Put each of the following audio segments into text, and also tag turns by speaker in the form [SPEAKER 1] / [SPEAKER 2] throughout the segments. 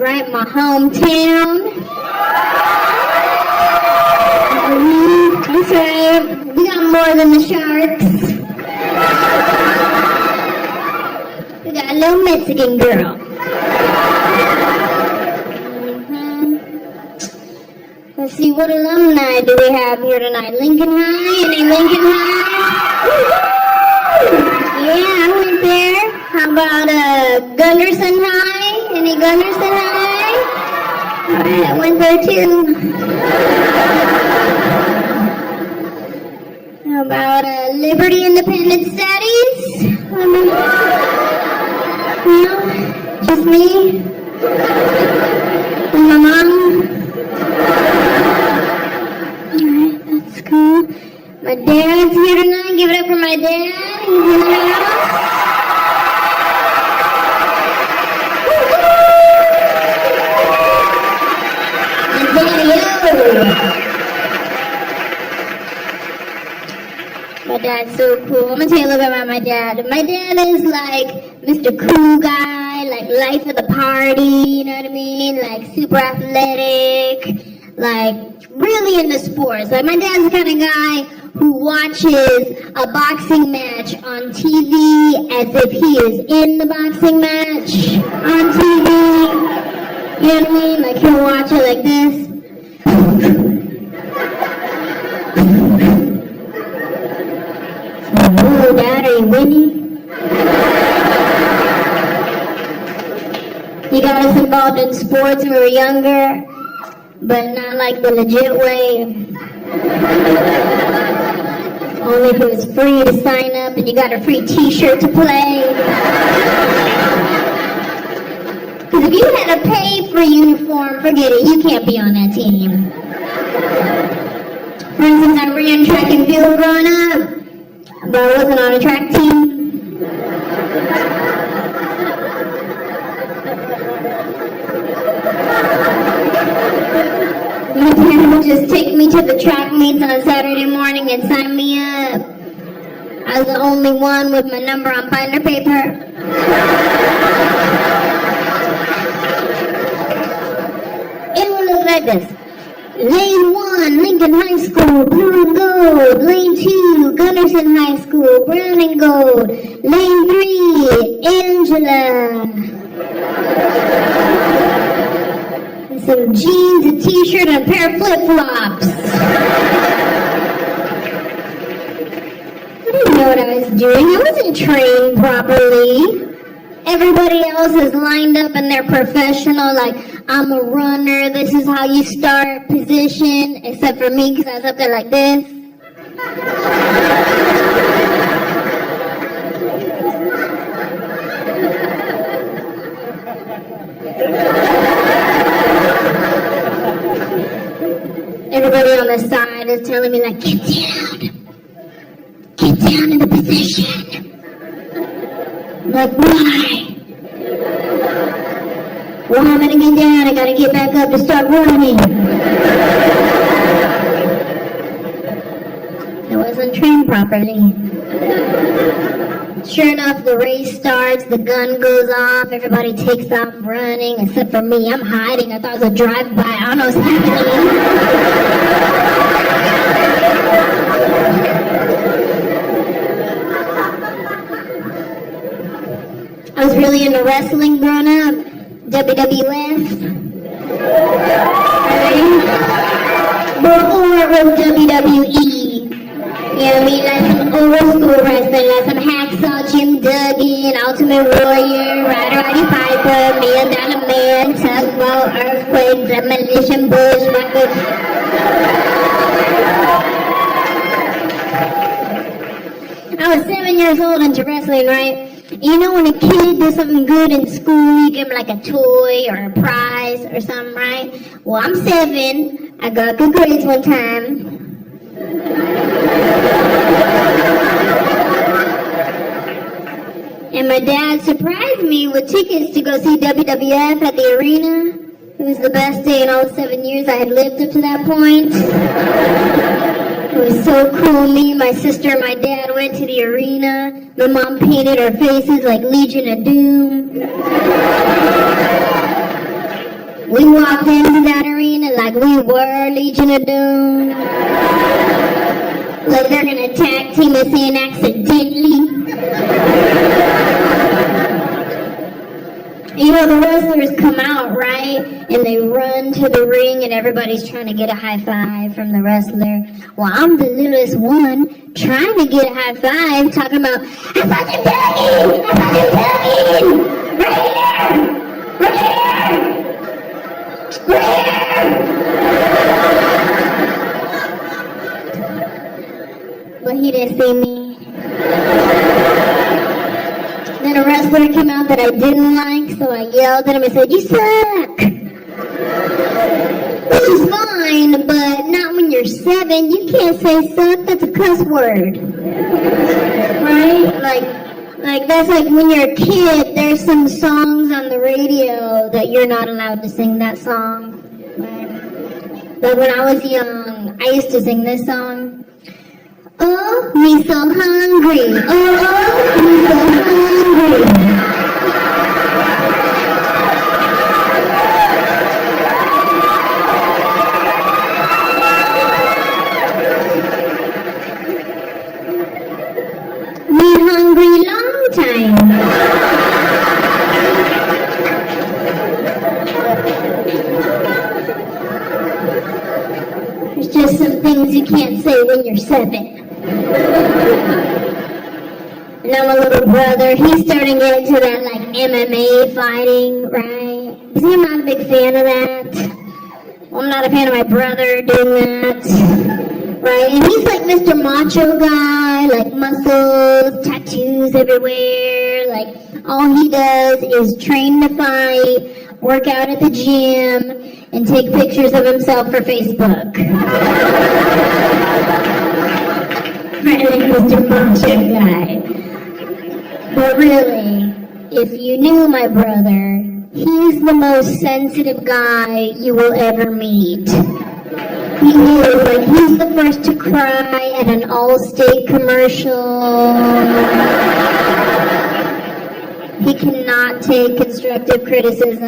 [SPEAKER 1] right, my hometown. That's right, we got more than the Sharks. We got a little Mexican girl. Let's see, what alumni do we have here tonight? Lincoln High? Any Lincoln High? Yeah, I went there. How about Gunderson High? Any Gunderson High? Alright, I went there too. How about Liberty Independent Studies? No, just me and my mom. Alright, that's cool. My dad's here tonight. Give it up for my dad. He's in the house. And Daddy-O. My dad's so cool. I'm gonna tell you a little bit about my dad. My dad is like Mr. Cool Guy, like life of the party, you know what I mean? Like super athletic, like really into sports. Like my dad's the kind of guy who watches a boxing match on TV as if he is in the boxing match on TV. You know what I mean? Like he'll watch it like this. Oh, Dad, are you winning? He got us involved in sports when we were younger, but not like the legit way. Only if it was free to sign up and you got a free t-shirt to play. Because if you had to pay for a uniform, forget it, you can't be on that team. For instance, I ran track and field growing up, but I wasn't on a track team. My dad would just take me to the track meets on a Saturday morning and sign me up. I was the only one with my number on binder paper. It would look like this. Lane 1, Lincoln High School, blue and gold. Lane 2, Gunderson High School, brown and gold. Lane 3, Anjelah. And some jeans, a t-shirt, and a pair of flip-flops. I didn't know what I was doing. I wasn't trained properly. Everybody else is lined up and they're professional, like, I'm a runner, this is how you start, position, except for me, because I was up there like this. Everybody on the side is telling me, like, get down in the position. I'm like, why? Well, I'm gonna get down, I gotta get back up to start running. I wasn't trained properly. Sure enough, the race starts, the gun goes off, everybody takes off running, except for me. I'm hiding, I thought it was a drive-by, I don't know what's happening. I was really into wrestling growing up. WWF. Right? Before it was WWE. You know what I mean? Like some old school wrestling, like some Hacksaw, Jim Duggan, Ultimate Warrior, Ryder Roddy Piper, Man Down a Man, Tugboat, Earthquake, Demolition Bush, I was 7 years old into wrestling, right? You know when a kid does something good in school, you give him like a toy or a prize or something, right? Well, I'm 7. I got good grades one time. And my dad surprised me with tickets to go see WWF at the arena. It was the best day in all 7 years I had lived up to that point. It was so cool. Me, my sister, and my dad went to the arena. My mom painted our faces like Legion of Doom. We walked into that arena like we were Legion of Doom. Like they're gonna tag team us in accidentally. You know, the wrestlers come out, right? And they run to the ring and everybody's trying to get a high five from the wrestler. Well, I'm the littlest one trying to get a high five, talking about, I'm fucking begging! I'm fucking begging! Right here! Right here! Right here! But he didn't see me. Then a wrestler came out that I didn't like, so I yelled at him and said, you suck! Which is fine, but not when you're 7. You can't say suck, that's a cuss word. Right? Like that's like when you're a kid, there's some songs on the radio that you're not allowed to sing that song. Right? But when I was young, I used to sing this song. Oh, me so hungry. Oh, me so hungry. Been hungry long time. There's just some things you can't say when you're 7. Now my little brother, he's starting to get into that like MMA fighting, right? See, I'm not a big fan of that. Well, I'm not a fan of my brother doing that, right? And he's like Mr. Macho guy, like muscles, tattoos everywhere. Like all he does is train to fight, work out at the gym, and take pictures of himself for Facebook. Right, like Mr. Macho guy. But really, if you knew my brother, he's the most sensitive guy you will ever meet. He is, like, he's the first to cry at an Allstate commercial. He cannot take constructive criticism.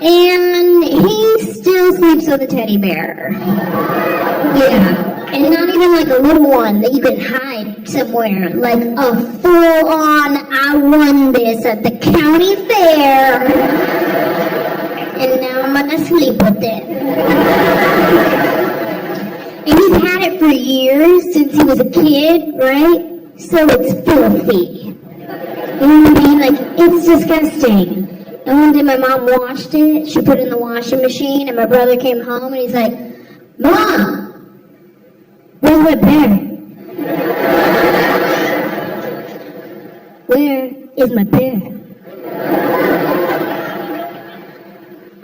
[SPEAKER 1] And he still sleeps with a teddy bear. Yeah. And not even like a little one that you can hide somewhere. Like a full-on, I won this at the county fair. And now I'm gonna sleep with it. And he's had it for years, since he was a kid, right? So it's filthy. You know what I mean? Like, it's disgusting. And one day my mom washed it, she put it in the washing machine, and my brother came home and he's like, Mom! Where's my bear? Where is my bear?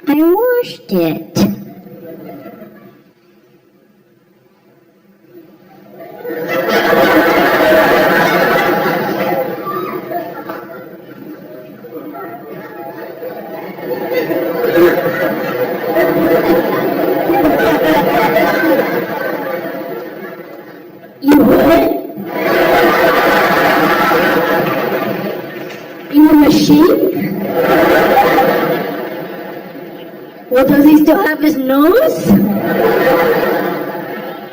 [SPEAKER 1] I washed it. You would? You a machine? Well, does he still have his nose?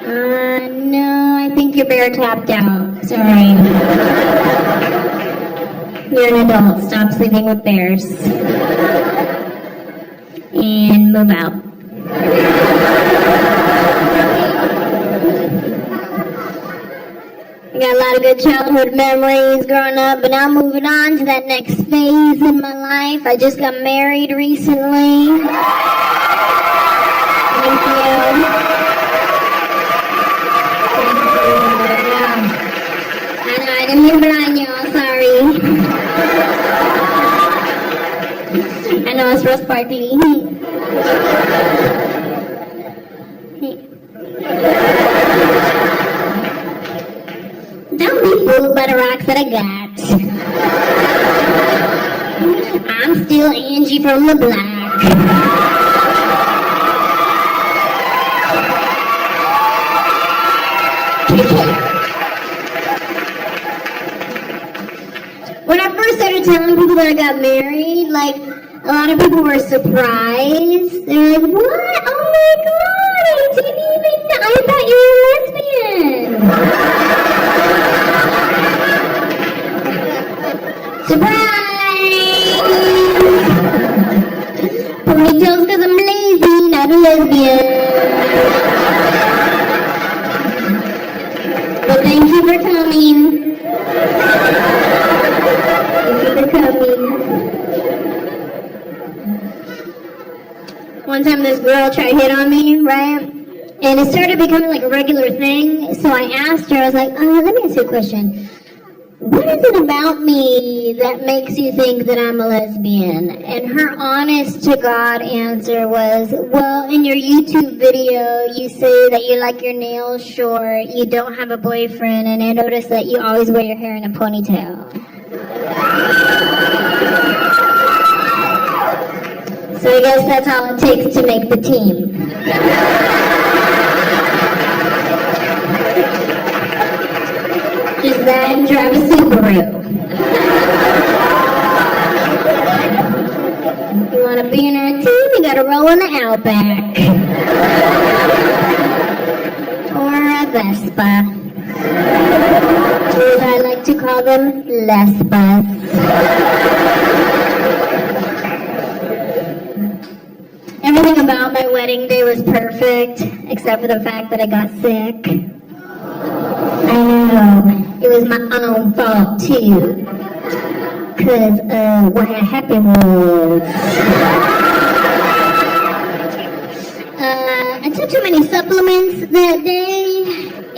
[SPEAKER 1] No, I think your bear tapped out. Sorry. You're an adult. Stop sleeping with bears. And move out. I got a lot of good childhood memories growing up, but now moving on to that next phase in my life. I just got married recently. Thank you. I know, I didn't mean to on y'all, sorry. I know it's roast party. Don't be fooled by the rocks that I got. I'm still Angie from the block. When I first started telling people that I got married, like, a A lot of people were surprised. They're like, what? Oh my god, I didn't even know. I thought you were lesbian. Surprise! Ponytails because I'm lazy, not a lesbian. But thank you for coming. Thank you for coming. One time this girl tried to hit on me, right? And it started becoming like a regular thing. So I asked her, I was like, let me ask you a question. What is it about me that makes you think that I'm a lesbian? And her honest to God answer was, well, in your YouTube video, you say that you like your nails short, you don't have a boyfriend, and I noticed that you always wear your hair in a ponytail. So I guess that's all it takes to make the team. Just that and drive a Subaru. You want to be in our team, you gotta roll in the Outback. Or a Vespa. Or as I like to call them, Lesbas. Everything about my wedding day was perfect, except for the fact that I got sick. I know, it was my own fault too. Cause what had happened was, I took too many supplements that day.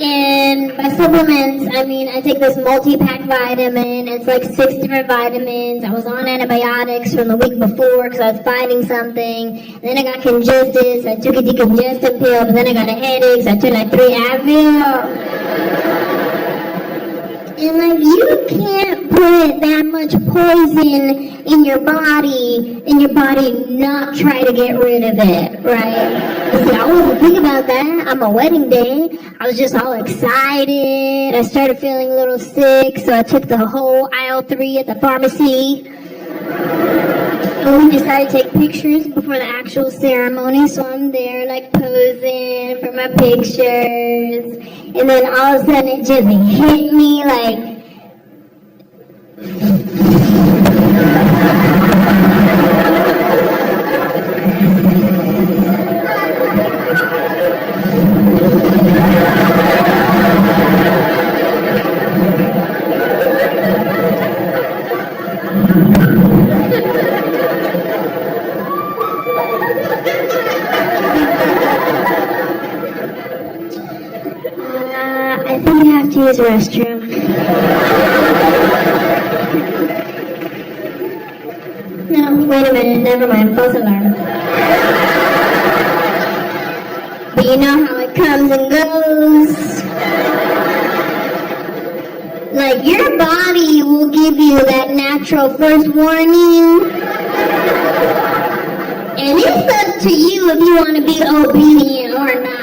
[SPEAKER 1] And by supplements, I mean I take this multi-pack vitamin. It's like 6 different vitamins. I was on antibiotics from the week before because I was fighting something. And then I got congested, so I took a decongestant pill. But then I got a headache, so I took like 3 Advil. And like, you can't put that much poison in your body not try to get rid of it, right? See, I wasn't thinking about that on my wedding day. I was just all excited. I started feeling a little sick, so I took the whole aisle 3 at the pharmacy. And we decided to take pictures before the actual ceremony, so I'm there like posing for my pictures. And then all of a sudden it just hit me like, I think I have to use the restroom. No, wait a minute, never mind, false alarm. But you know how it comes and goes. Like, your body will give you that natural first warning. And it's up to you if you want to be obedient or not.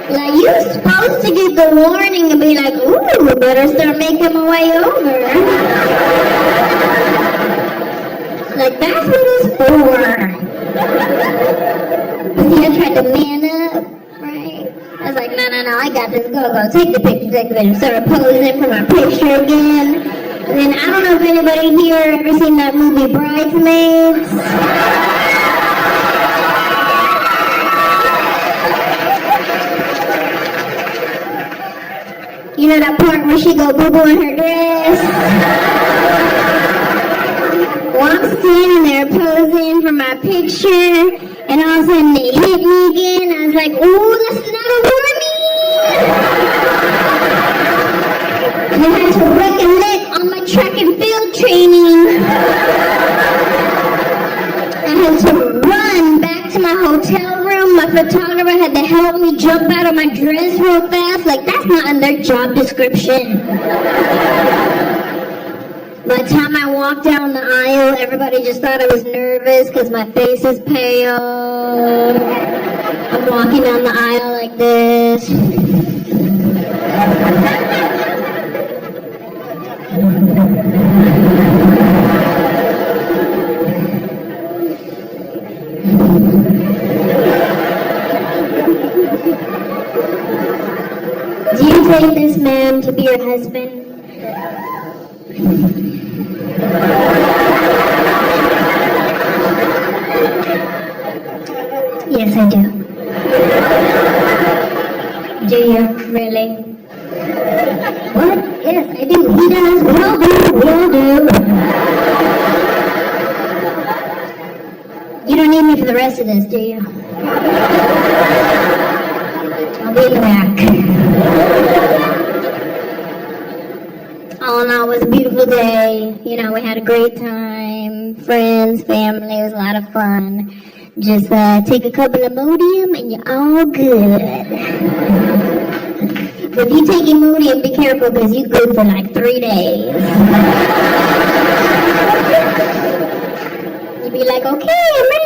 [SPEAKER 1] Like, you're supposed to get the warning and be like, ooh, better start making my way over. Like, that's what it's for. But see, I tried to man up, right? I was like, no, I got this, go, take the picture. Started posing for my picture again. And then, I don't know if anybody here ever seen that movie Bridesmaids. You know that part where she go boo-boo in her dress? Well, I'm standing there posing for my picture, and all of a sudden it hit me again. I was like, ooh, that's another warning! And I had to recollect on my track and field training. I had to run back to my hotel room. My photographer had to help me jump out of my dress real fast. Like, that's not in their job description. By the time I walked down the aisle, everybody just thought I was nervous because my face is pale. I'm walking down the aisle like this. Do you take this man to be your husband? Yes, I do. Do you really? What? Yes, I do. He does. We all do. We all do. You don't need me for the rest of this, do you? I'll be in the back. All in all, it was a beautiful day. You know, we had a great time. Friends, family. It was a lot of fun. Just take a couple of Imodium and you're all good. But if you take Imodium, be careful because you're good for like 3 days. You'd be like, okay, I'm ready.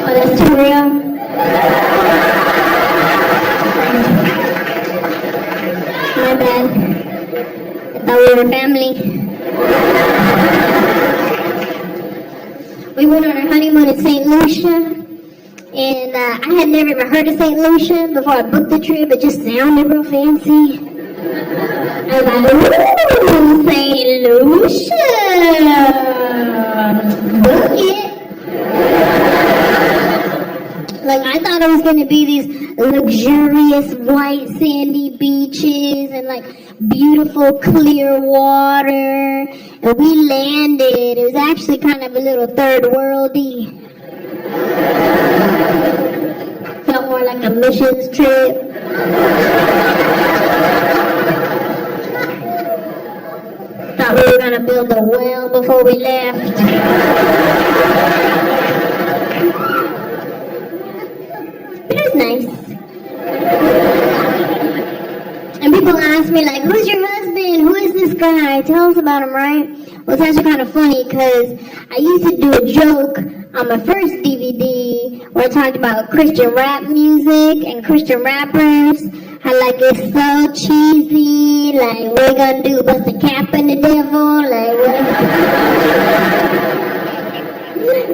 [SPEAKER 1] Oh, that's too real? My bad. I thought we were family. We went on our honeymoon in St. Lucia, and I had never even heard of St. Lucia before I booked the trip. It just sounded real fancy. I was like, ooh, St. Lucia, book it. Like, I thought it was going to be these luxurious white sandy beaches and like beautiful clear water. And we landed. It was actually kind of a little third worldy. Felt more like a missions trip. Thought we were going to build a well before we left. It was nice. And people ask me, like, who's your husband? Who is this guy? Tell us about him, right? Well, it's actually kind of funny because I used to do a joke on my first DVD where I talked about Christian rap music and Christian rappers. How, like, it's so cheesy. Like, what are you gonna do? Bust a cap in the devil? Like, what?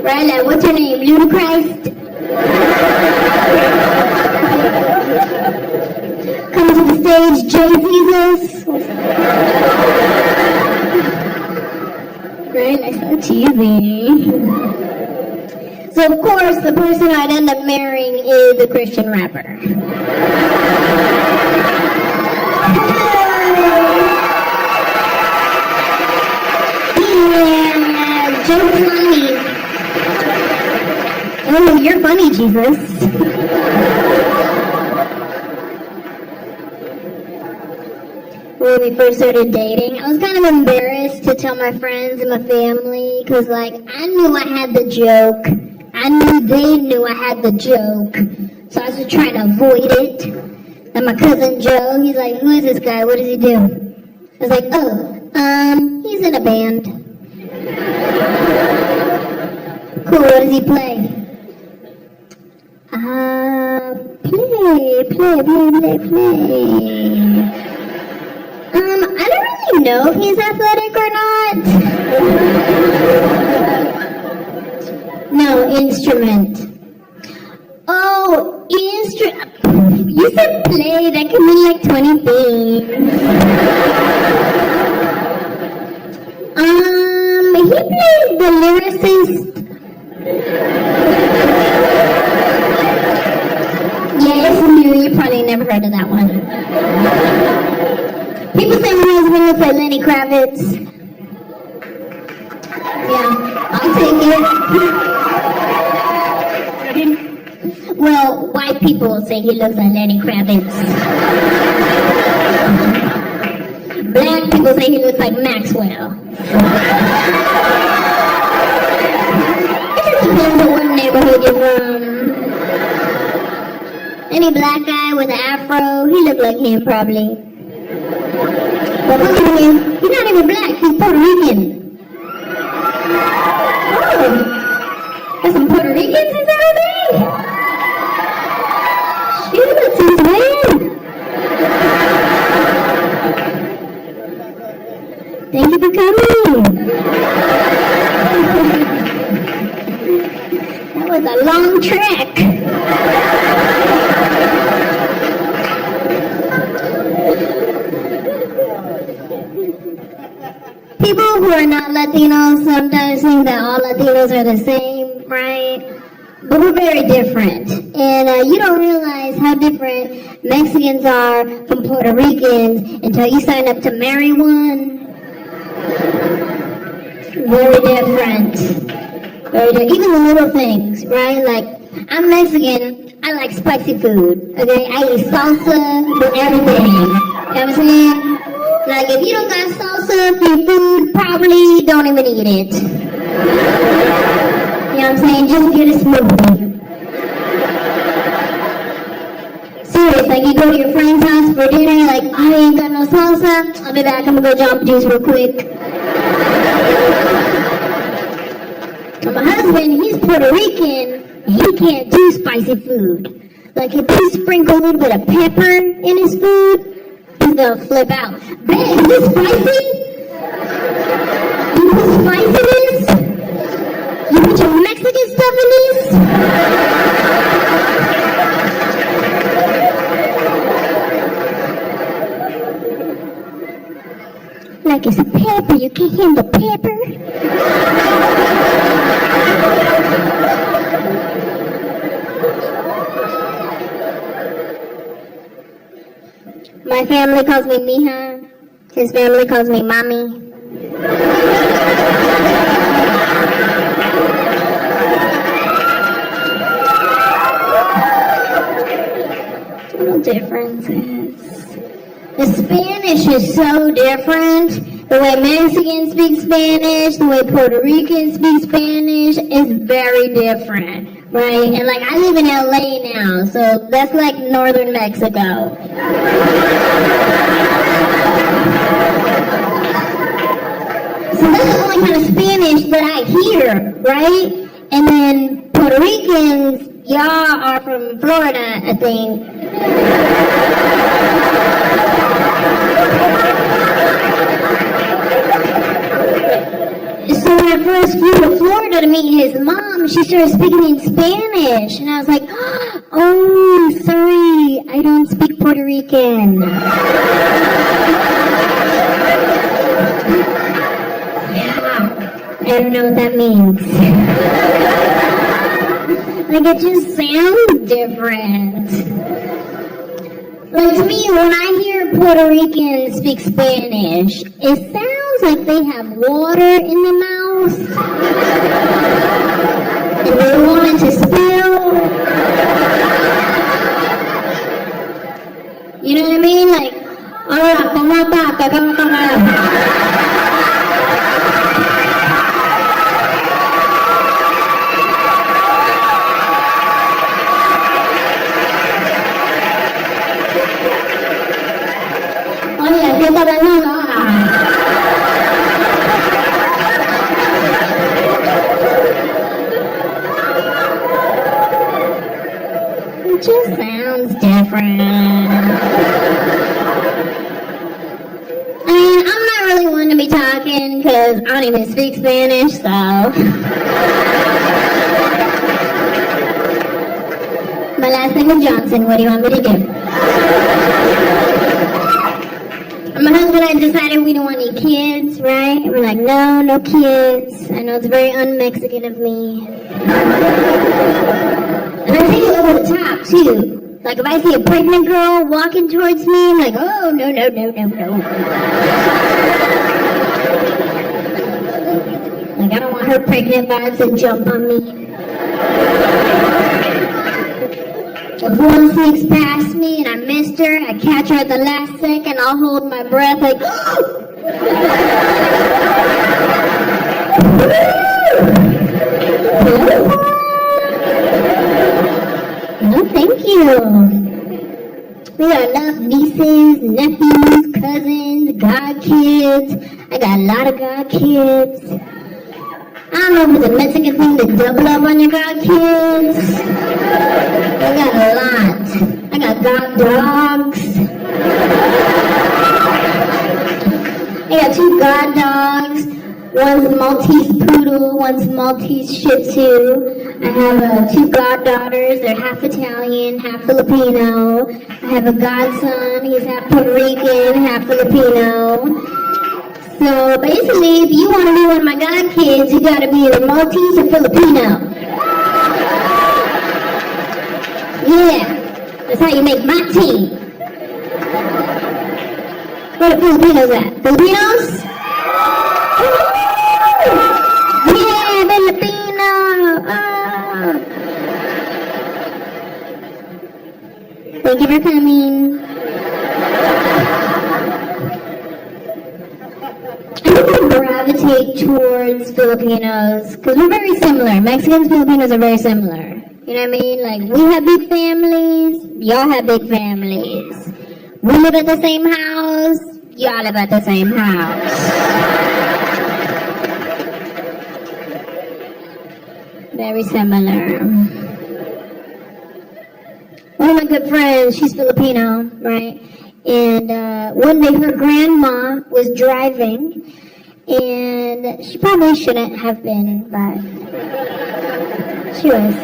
[SPEAKER 1] Right? Like, what's your name? Ludacris? Come to the stage, Jesus. Right? Like, so cheesy. So, of course, the person I'd end up marrying is a Christian rapper. Yeah, joke's funny. Oh, you're funny, Jesus. When we first started dating, I was kind of embarrassed to tell my friends and my family because, like, I knew I had the joke. I knew they knew I had the joke. So I was just trying to avoid it. And my cousin Joe, he's like, who is this guy? What does he do? I was like, oh, he's in a band. Cool, what does he play? Play. I don't really know if he's athletic or not. No, instrument. Oh, instrument. You said play, that can mean like 20 things. He plays the lyricist. Yeah, it's new, you probably never heard of that one. People say my husband looks like Lenny Kravitz. Yeah, I'll take it. Well, white people say he looks like Lenny Kravitz. Black people say he looks like Maxwell. It just depends on what neighborhood you're from. Any black guy with an afro, he looked like him probably. But look at him, he's not even black, he's Puerto Rican. Oh, there's some Puerto Ricans, he said? long trek. People who are not Latinos sometimes think that all Latinos are the same, right? But we're very different. And you don't realize how different Mexicans are from Puerto Ricans until you sign up to marry one. Very different. Very different. Even the little things, right? Like, I'm Mexican, I like spicy food, okay? I eat salsa with everything. You know what I'm saying? Like, if you don't got salsa for your food, probably don't even eat it. You know what I'm saying? Just get a smoothie. Serious, like you go to your friend's house for dinner, you're like, I ain't got no salsa. I'll be back, I'm gonna go jump juice real quick. And my husband, he's Puerto Rican, and he can't do spicy food. Like if you sprinkle a little bit of pepper in his food, he's gonna flip out. Babe, is this spicy? You put spice in this? You put your Mexican stuff in this? Like it's pepper, you can't handle pepper? My family calls me mija. His family calls me mommy. Little differences. The Spanish is so different. The way Mexicans speak Spanish, the way Puerto Ricans speak Spanish is very different, right? And like I live in LA now, so that's like northern Mexico. So that's the only kind of Spanish that I hear, right? And then Puerto Ricans, y'all are from Florida, I think. So when I first flew to Florida to meet his mom, she started speaking in Spanish. And I was like, oh, sorry, I don't speak Puerto Rican. I don't know what that means. Like, it just sounds different. Like, to me, when I hear Puerto Ricans speak Spanish, it sounds like they have water in their mouth. And they want it to spill. You know what I mean? Like, hola, ¿cómo estás? It just sounds different. I mean, I'm not really one to be talking because I don't even speak Spanish, so. My last name is Johnson. What do you want me to do? My husband and I decided we don't want any kids, right? And we're like, no kids. I know it's very un-Mexican of me. And I take it over the top, too. Like, if I see a pregnant girl walking towards me, I'm like, oh, no. Like, I don't want her pregnant vibes to jump on me. If one sneaks past me and I missed her, I catch her at the last second, I'll hold my breath like, no, thank you. We got enough nieces, nephews, cousins, godkids. I got a lot of godkids. I don't know if it's a Mexican thing to double up on your godkids. I got a lot. I got god dogs. I got 2 god dogs. One's Maltese poodle, one's Maltese Shih Tzu. I have two goddaughters. They're half Italian, half Filipino. I have a godson. He's half Puerto Rican, half Filipino. So basically, if you want to be one of my god kids, you got to be either Maltese or Filipino. Yeah, that's how you make my team. Where the Filipinos at? Filipinos? Yeah, Filipino! Thank you for coming. I think I gravitate towards Filipinos because we're very similar. Mexicans, Filipinos are very similar. You know what I mean? Like, we have big families, y'all have big families. We live at the same house, y'all live at the same house. Very similar. One of my good friends, she's Filipino, right? And one day her grandma was driving, and she probably shouldn't have been, but she was.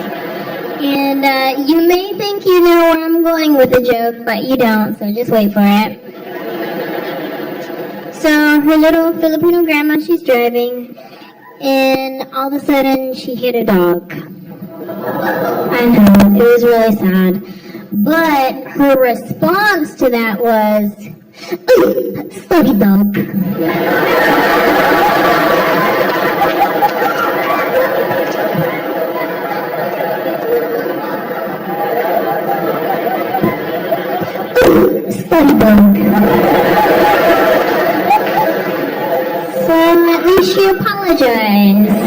[SPEAKER 1] And you may think you know where I'm going with the joke, but you don't, so just wait for it. So her little Filipino grandma, she's driving, and all of a sudden she hit a dog. I know, it was really sad. But her response to that was, "Ooh, sorry dog." Sorry dog. So at least she apologized.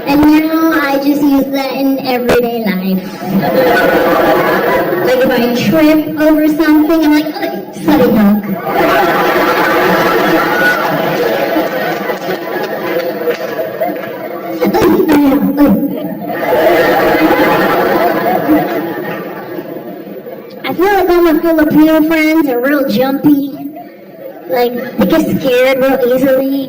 [SPEAKER 1] And now I just use that in everyday life. Like if I trip over something, I'm like, "Oh, sorry dog." I feel like all my Filipino friends are real jumpy. Like, they get scared real easily.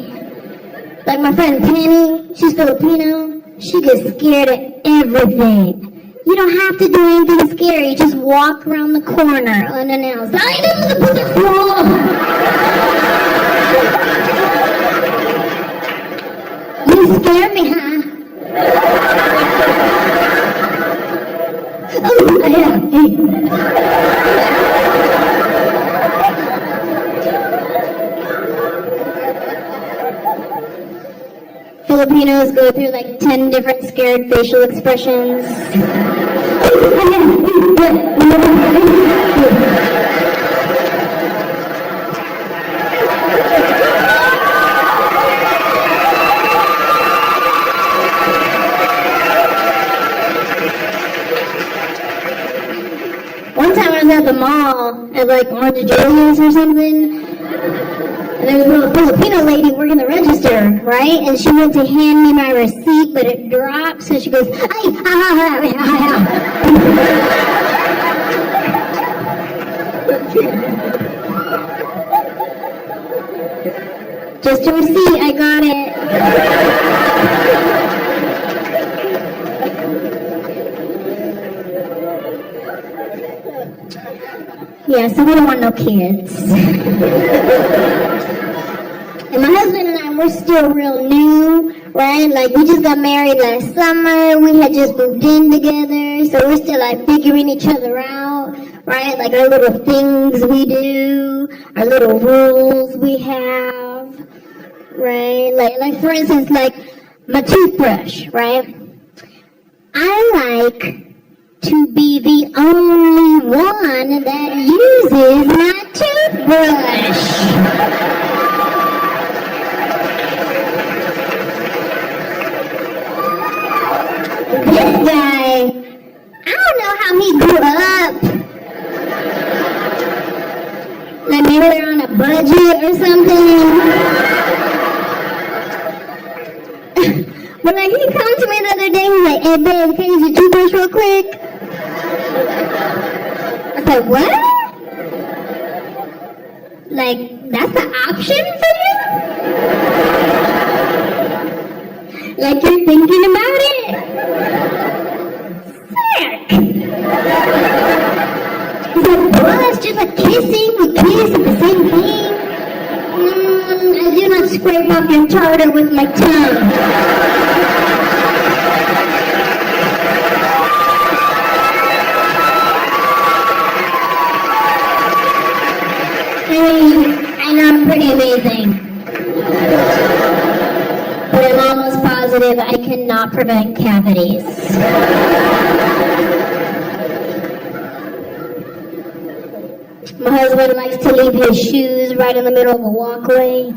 [SPEAKER 1] Like my friend Penny, she's Filipino. She gets scared at everything. You don't have to do anything scary. Just walk around the corner unannounced. I know the police wall. You scared me, huh? Oh, yeah. Filipinos go through like 10 different scared facial expressions. One time I was at the mall at like Anjelah or something. And there was a little Filipino lady working the register, right? And she went to hand me my receipt, but it dropped, so she goes, "Ay, just a receipt, I got it." Yeah, so we don't want no kids. And my husband and I, we're still real new, right? Like, we just got married last summer. We had just moved in together. So we're still, like, figuring each other out, right? Like, our little things we do, our little rules we have, right? Like for instance, like, my toothbrush, right? I like to be the only one that uses my toothbrush. This guy, I don't know how he grew up. Like maybe they're on a budget or something. But like he come to me the other day, he's like, "Hey babe, can you use your toothbrush real quick?" I said, "What? Like, that's an option for you?" Like you're thinking about it? Sick! He's like, well, that's just like kissing. We kiss at the same thing. I do not scrape off your tartar with my tongue. I know I'm pretty amazing. But I'm almost positive I cannot prevent cavities. My husband likes to leave his shoes right in the middle of a walkway.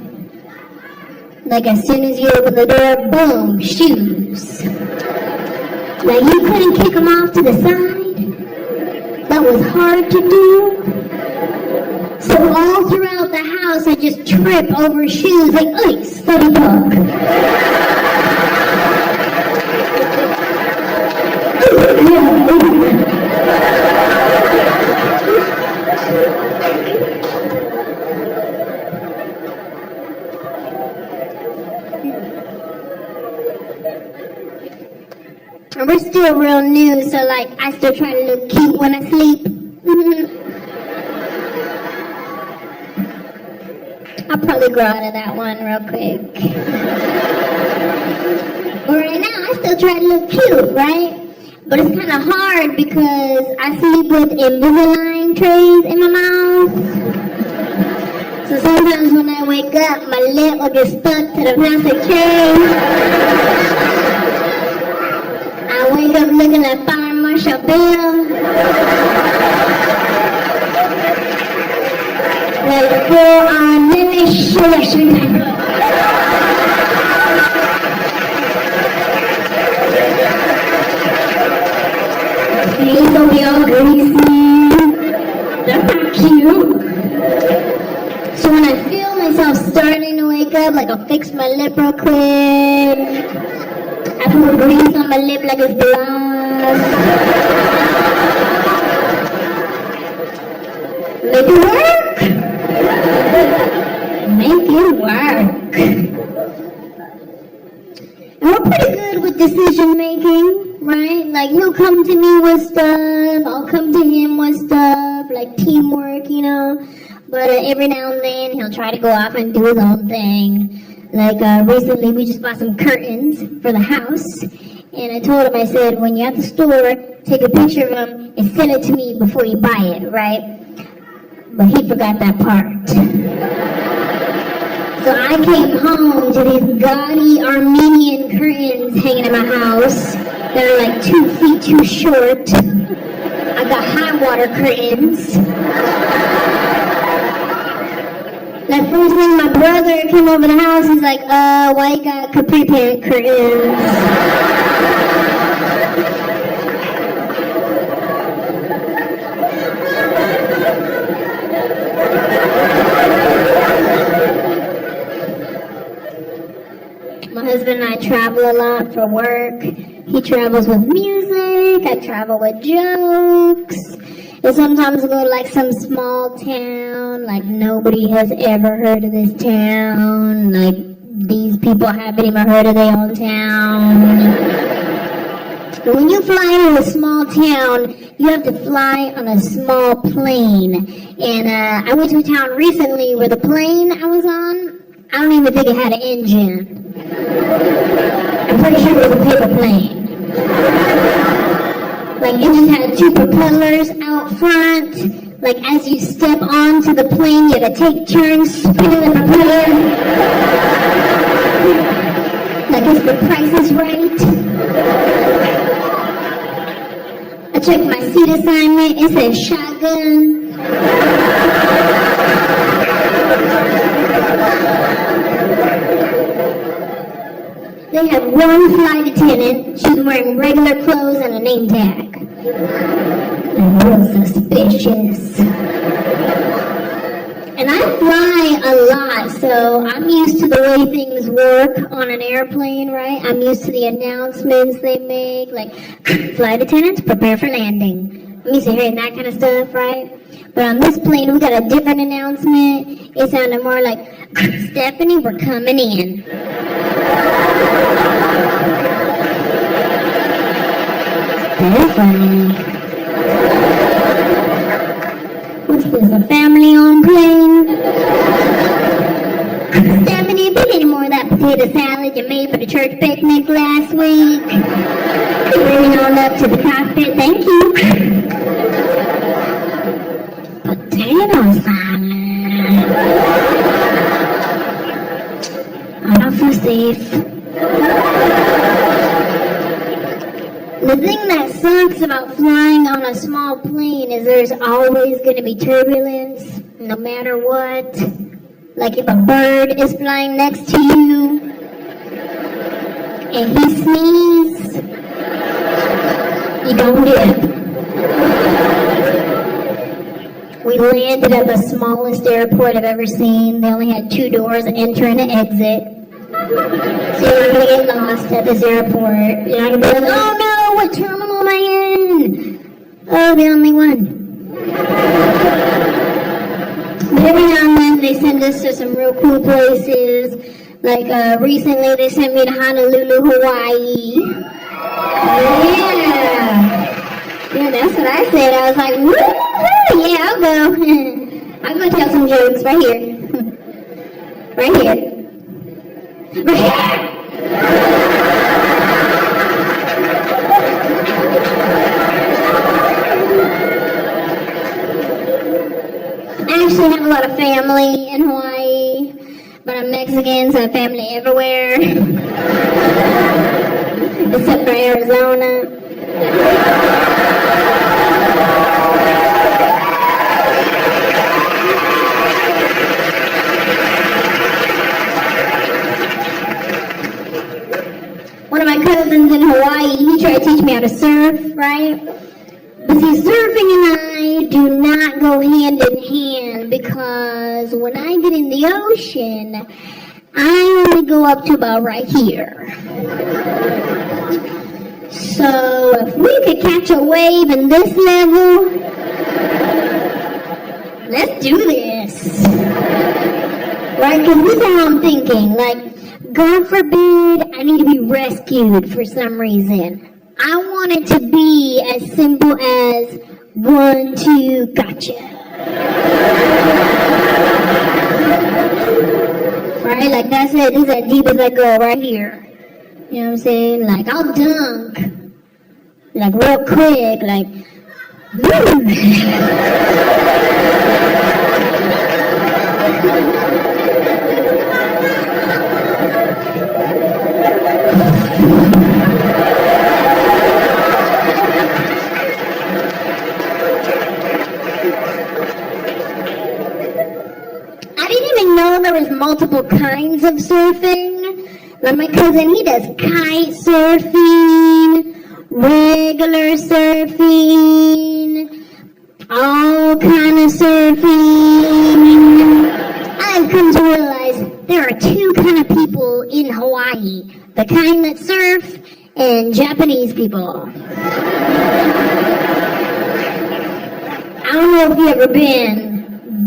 [SPEAKER 1] Like as soon as you open the door, boom, shoes. Now you couldn't kick them off to the side? That was hard to do. So all throughout the house, I just trip over shoes like, oi, study dog. And we're still real new, so like I still try to look cute when I sleep. I'll probably grow out of that one real quick. But right now, I still try to look cute, right? But it's kind of hard because I sleep with Invisalign trays in my mouth. So sometimes when I wake up, my lip will get stuck to the plastic tray. I wake up looking like Fire Marshal Bill. Like full on Mimic selection. Face will be all greasy. That's not cute. So when I feel myself starting to wake up, like I'll fix my lip real quick. I put grease on my lip like it's glass. Make it work. Make it work. And we're pretty good with decision making, right? Like he'll come to me with stuff, I'll come to him with stuff, like teamwork, you know. But every now and then he'll try to go off and do his own thing. Like recently we just bought some curtains for the house. And I told him, I said, when you're at the store, take a picture of them and send it to me before you buy it, right? But he forgot that part. So I came home to these gaudy Armenian curtains hanging in my house that are like 2 feet too short. I got high water curtains. That first thing my brother came over the house, he's like, why you got capri pant curtains? My husband and I travel a lot for work. He travels with music, I travel with jokes. And sometimes we go to like some small town, like nobody has ever heard of this town. Like these people haven't even heard of their own town. But when you fly to a small town, you have to fly on a small plane. And I went to a town recently where the plane I was on, I don't even think it had an engine. I'm pretty sure it was a paper plane. Like it just had 2 propellers out front. Like as you step onto the plane, you had to take turns spinning the propeller. Like it's the Price is Right. I checked my seat assignment. It says shotgun. They had one flight attendant. She was wearing regular clothes and a name tag. Real suspicious. And I fly a lot, so I'm used to the way things work on an airplane, right? I'm used to the announcements they make, like, flight attendants, prepare for landing. I'm used to hearing that kind of stuff, right? But on this plane, we got a different announcement. It sounded more like, Stephanie, we're coming in. That's funny. What's this, a family-owned plane? Stephanie, if you need more of that potato salad you made for the church picnic last week, bring it on up to the cockpit, thank you. Potato salad. I'm not so safe. The thing that sucks about flying on a small plane is there's always going to be turbulence, no matter what. Like if a bird is flying next to you and he sneezes, you don't dip. We landed at the smallest airport I've ever seen. They only had 2 doors, enter and exit. So you're not going to get lost at this airport. You're not going to be like, oh no, what terminal am I in? Oh, the only one. But every now and then they send us to some real cool places. Like recently they sent me to Honolulu, Hawaii. Yeah, that's what I said. I was like, woo-hoo, yeah, I'll go. I'll go tell some jokes right here. Right here. Right here. I actually have a lot of family in Hawaii, but I'm Mexican, so I have family everywhere. Except for Arizona. One of my cousins in Hawaii, he tried to teach me how to surf, right? But see, surfing and I do not go hand in hand because when I get in the ocean, I only go up to about right here. So if we could catch a wave in this level, let's do this. Right? Because this is how I'm thinking. Like, God forbid I need to be rescued for some reason. I want it to be as simple as 1, 2, gotcha. Right? Like that's it. This is as deep as I go right here. You know what I'm saying? Like I'll dunk. Like real quick. Like, woo. There was multiple kinds of surfing. Like my cousin, he does kite surfing, regular surfing, all kind of surfing. I've come to realize there are 2 kind of people in Hawaii. The kind that surf and Japanese people. I don't know if you've ever been,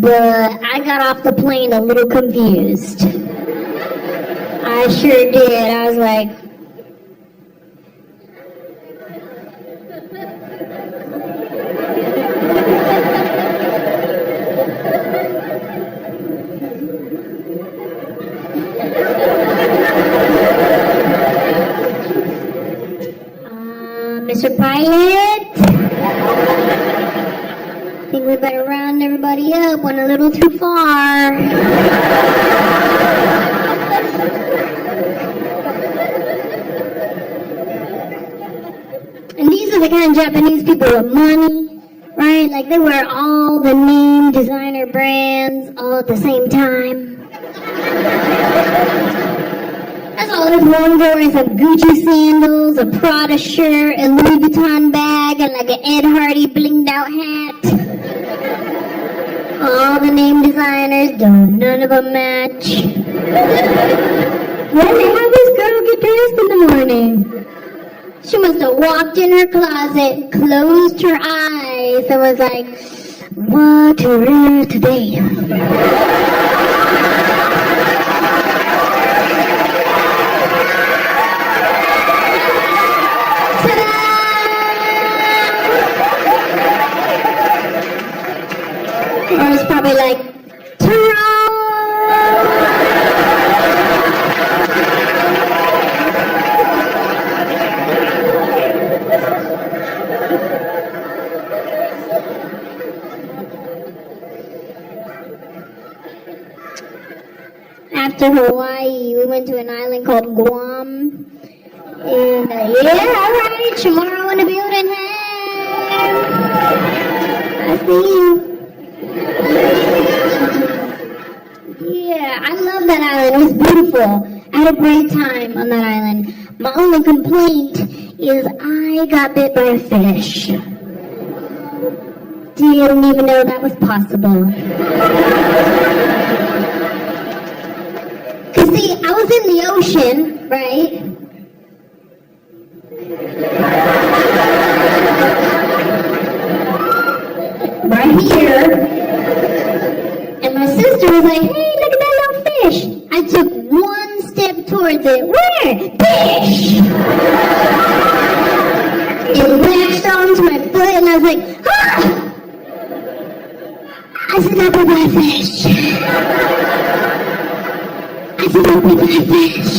[SPEAKER 1] but I got off the plane a little confused. I sure did. I was like, Mr. Pilot? I think we better round everybody up. Went a little too far. And these are the kind of Japanese people with money, right? Like they wear all the name designer brands all at the same time. That's all this one girl wearing some Gucci sandals, a Prada shirt, a Louis Vuitton bag, and like an Ed Hardy blinged out hat. All the name designers, don't none of them match. How did this girl get dressed in the morning? She must have walked in her closet, closed her eyes, and was like, what to wear today? to Hawaii. We went to an island called Guam. And yeah, alright, tomorrow in the building. Hey, I see you. Yeah, I love that island. It was beautiful. I had a great time on that island. My only complaint is I got bit by a fish. Didn't even know that was possible. Cause see, I was in the ocean, right? Right here. And my sister was like, hey, look at that little fish. I took one step towards it. Where? Fish! It latched onto my foot and I was like, ah! I said, I'll be my fish. I said, I'll be my fish.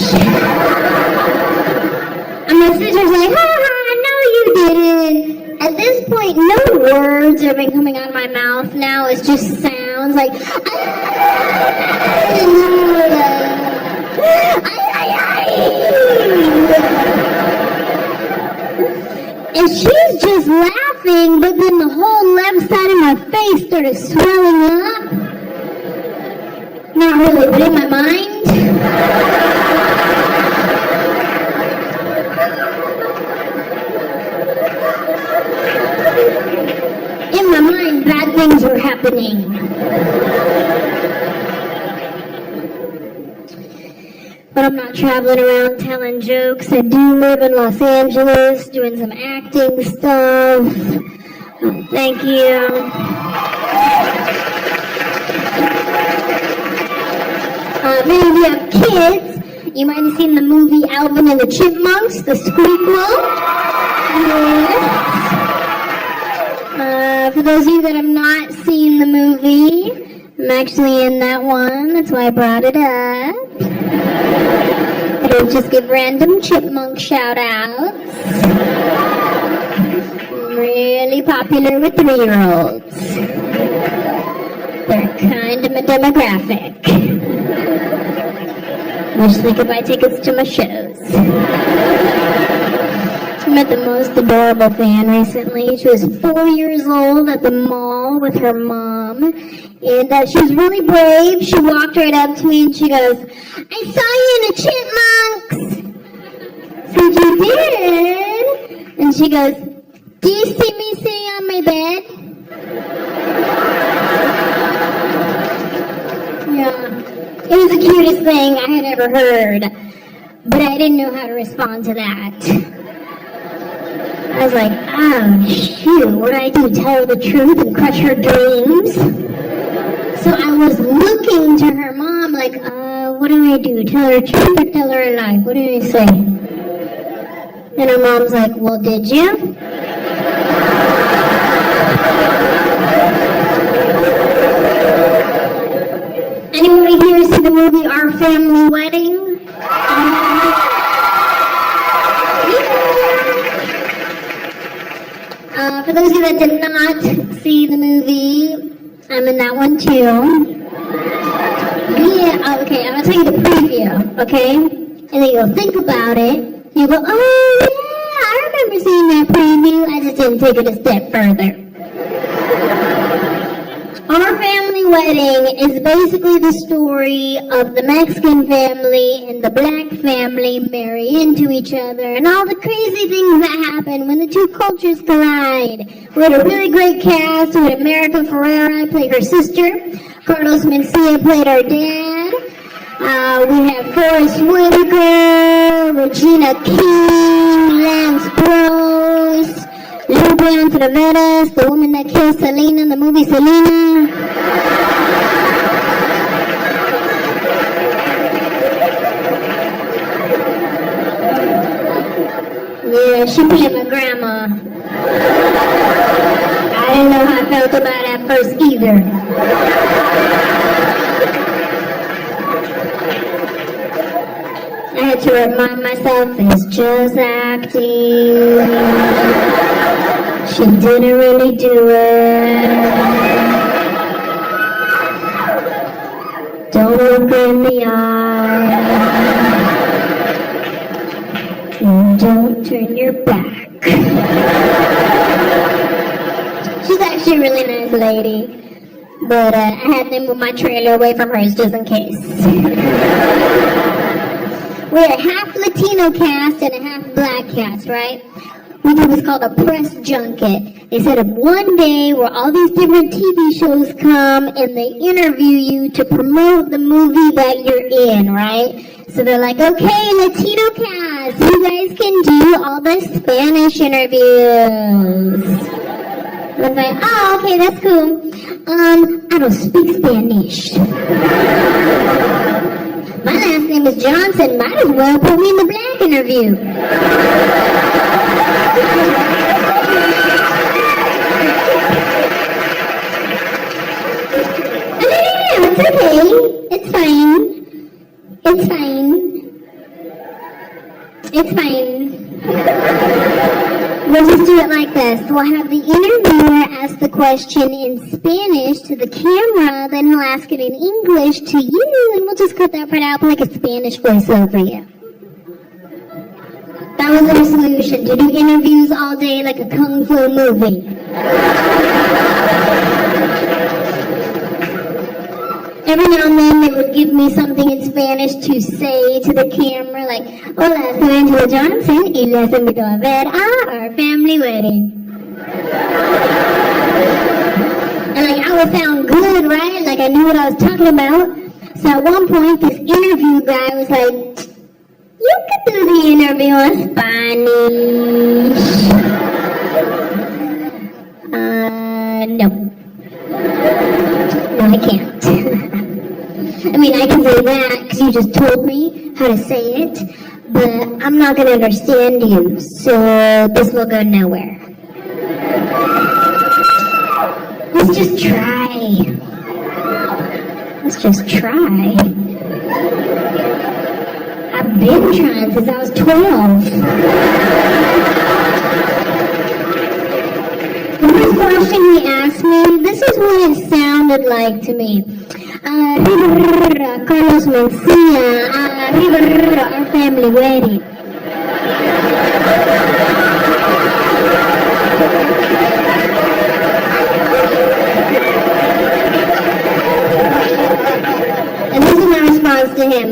[SPEAKER 1] And my sister's like, ha ha, no you didn't. At this point, no words are been coming out of my mouth now. It's just sounds like, and she's just laughing, but then the whole left side of my face started swelling up. Not really, but in my mind. In my mind, bad things were happening. But I'm not traveling around telling jokes. I do live in Los Angeles, doing some acting stuff. Thank you. Maybe if you have kids, you might have seen the movie Alvin and the Chipmunks, the Squeakquel. Yes. For those of you that have not seen the movie, I'm actually in that one. That's why I brought it up. I don't just give random chipmunk shout-outs. I'm really popular with 3-year-olds. They're kind of my demographic. Wish they could buy tickets to my shows. I met the most adorable fan recently. She was 4 years old at the mall with her mom. And she was really brave. She walked right up to me and she goes, I saw you in the Chipmunks. I said, you did? And she goes, do you see me sitting on my bed? Yeah. It was the cutest thing I had ever heard. But I didn't know how to respond to that. I was like, oh shoot, what do I do? Tell her the truth and crush her dreams? So I was looking to her mom like, what do I do? Tell her the truth or tell her a lie? What do I say? And her mom's like, well, did you? Anybody here see the movie Our Family Wedding? For those of you that did not see the movie, I'm in that one too. Yeah, okay, I'm gonna tell you the preview, okay? And then you'll think about it. You go, oh yeah, I remember seeing that preview. I just didn't take it a step further. Our Family Wedding is basically the story of the Mexican family and the black family marry into each other and all the crazy things that happen when the two cultures collide. We had a really great cast. We had America Ferrera, played her sister. Carlos Mencia played our dad. We have Forrest Whitaker, Regina King, Lance Gross, Lupe Entreveras, the woman that killed Selena in the movie Selena. Yeah, she played my grandma. I didn't know how I felt about it at first either. I had to remind myself it's just acting. She didn't really do it. Don't look in the And don't turn your back. She's actually a really nice lady. But I had to move my trailer away from hers just in case. We're a half Latino cast and a half black cast, right? We do what's called a press junket. They set up one day where all these different TV shows come and they interview you to promote the movie that you're in, right? So they're like, okay, Latino cast, you guys can do all the Spanish interviews. I was like, oh, okay, that's cool. I don't speak Spanish. My last name is Johnson. Might as well put me in the black interview. It's okay. It's fine. It's fine. It's fine. We'll just do it like this. We'll have the interviewer ask the question in Spanish to the camera, then he'll ask it in English to you, and we'll just cut that part out like a Spanish voiceover for you. That was our solution, to do interviews all day like a kung fu movie. Every now and then they would give me something in Spanish to say to the camera, like, hola, soy Anjelah Johnson y les invito a ver a our family wedding. And like, I would sound good, right? Like I knew what I was talking about. So at one point, this interview guy was like, you can do the interview in Spanish. No. No, I can't. I mean, I can say that because you just told me how to say it, but I'm not going to understand you, so this will go nowhere. Let's just try. Let's just try. I've been trying since I was 12. The first question he asked me, this is what it sounded like to me. Carlos Mencia, our family wedding. And this is my response to him.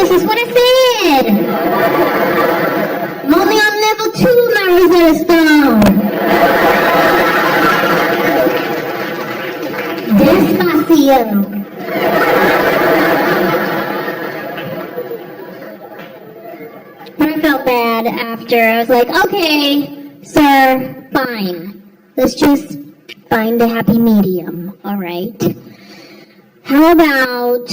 [SPEAKER 1] That's what I said. I'm only on level 2 of my Rosetta Stone. Despacio. But I felt bad after. I was like, okay, sir, fine. Let's just find a happy medium, all right? How about